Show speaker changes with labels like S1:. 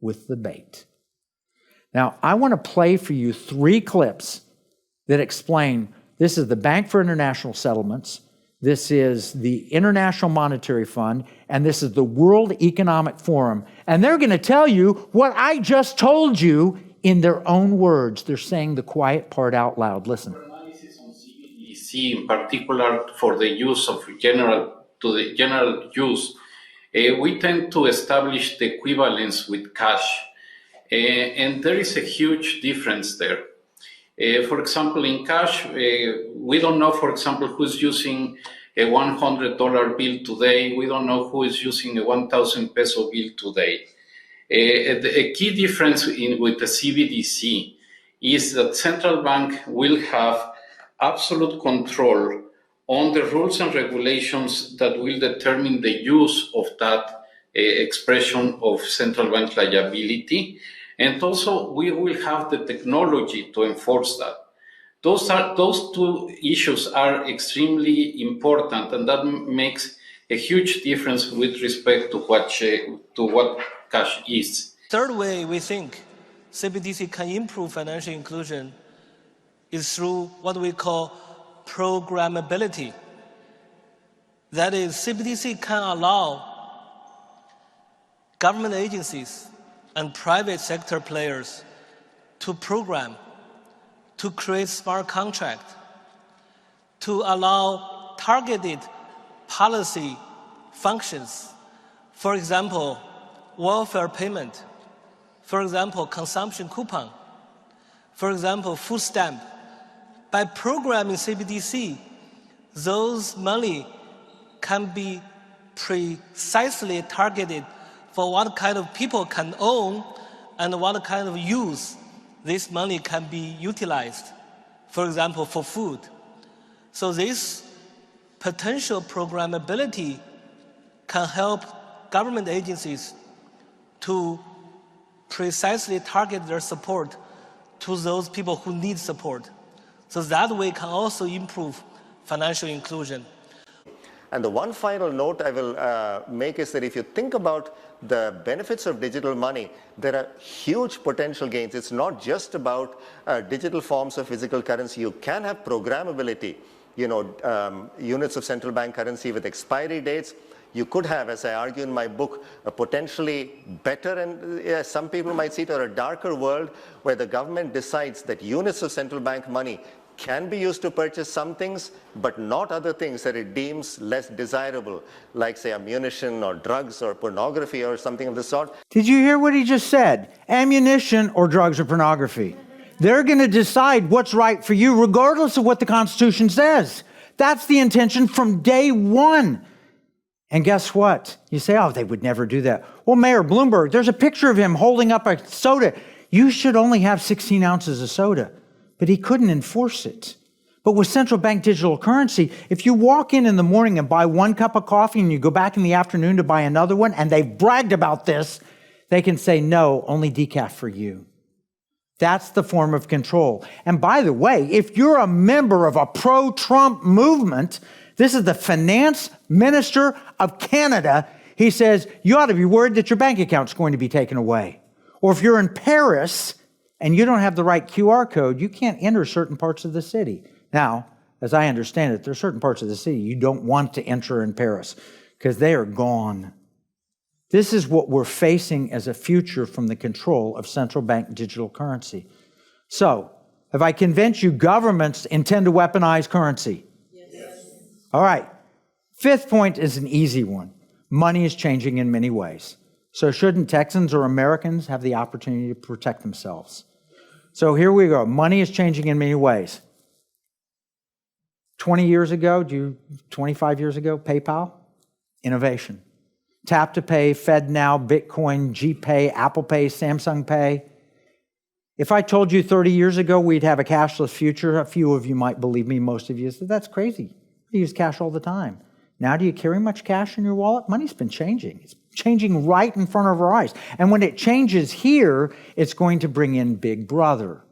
S1: with the bait. Now, I want to play for you 3 clips that explain this is the Bank for International Settlements, this is the International Monetary Fund, and this is the World Economic Forum. And they're going to tell you what I just told you in their own words. They're saying the quiet part out loud. Listen.
S2: Analysis on CBDC, in particular for the use of general use, we tend to establish the equivalence with cash. And there is a huge difference there. For example, in cash, we don't know, for example, who's using a $100 bill today. We don't know who is using a 1,000 peso bill today. A key difference with the CBDC is that central bank will have absolute control on the rules and regulations that will determine the use of that expression of central bank liability. And also, we will have the technology to enforce that. Those 2 issues are extremely important, and that makes a huge difference with respect to what cash is.
S3: Third way we think CBDC can improve financial inclusion is through what we call programmability. That is, CBDC can allow government agencies and private sector players to program, to create smart contract, to allow targeted policy functions. For example, welfare payment. For example, consumption coupon. For example, food stamp. By programming CBDC, those money can be precisely targeted for what kind of people can own and what kind of use this money can be utilized, for example, for food. So this potential programmability can help government agencies to precisely target their support to those people who need support. So that way can also improve financial inclusion.
S4: And the one final note I will make is that if you think about the benefits of digital money, there are huge potential gains. It's not just about digital forms of physical currency. You can have programmability, units of central bank currency with expiry dates. You could have, as I argue in my book, a potentially better and some people might see it, or a darker world where the government decides that units of central bank money can be used to purchase some things, but not other things that it deems less desirable, like, say, ammunition or drugs or pornography or something of the sort.
S1: Did you hear what he just said? Ammunition or drugs or pornography. They're going to decide what's right for you regardless of what the Constitution says. That's the intention from day one. And guess what? You say, oh, they would never do that. Well, Mayor Bloomberg, there's a picture of him holding up a soda. You should only have 16 ounces of soda. But he couldn't enforce it. But with central bank digital currency, if you walk in the morning and buy 1 cup of coffee and you go back in the afternoon to buy another one, and they've bragged about this, they can say, no, only decaf for you. That's the form of control. And by the way, if you're a member of a pro-Trump movement, this is the finance minister of Canada. He says, you ought to be worried that your bank account's going to be taken away. Or if you're in Paris and you don't have the right QR code, you can't enter certain parts of the city. Now, as I understand it, there are certain parts of the city you don't want to enter in Paris because they are gone. This is what we're facing as a future from the control of central bank digital currency. So, have I convinced you governments intend to weaponize currency? Yes. All right. 5th point is an easy one. Money is changing in many ways. So shouldn't Texans or Americans have the opportunity to protect themselves? So here we go. Money is changing in many ways. 20 years ago, 25 years ago, PayPal, innovation. Tap to Pay, FedNow, Bitcoin, GPay, Apple Pay, Samsung Pay. If I told you 30 years ago we'd have a cashless future, a few of you might believe me, most of you said, that's crazy. I use cash all the time. Now, do you carry much cash in your wallet? Money's been changing. It's changing right in front of our eyes. And when it changes here, it's going to bring in Big Brother.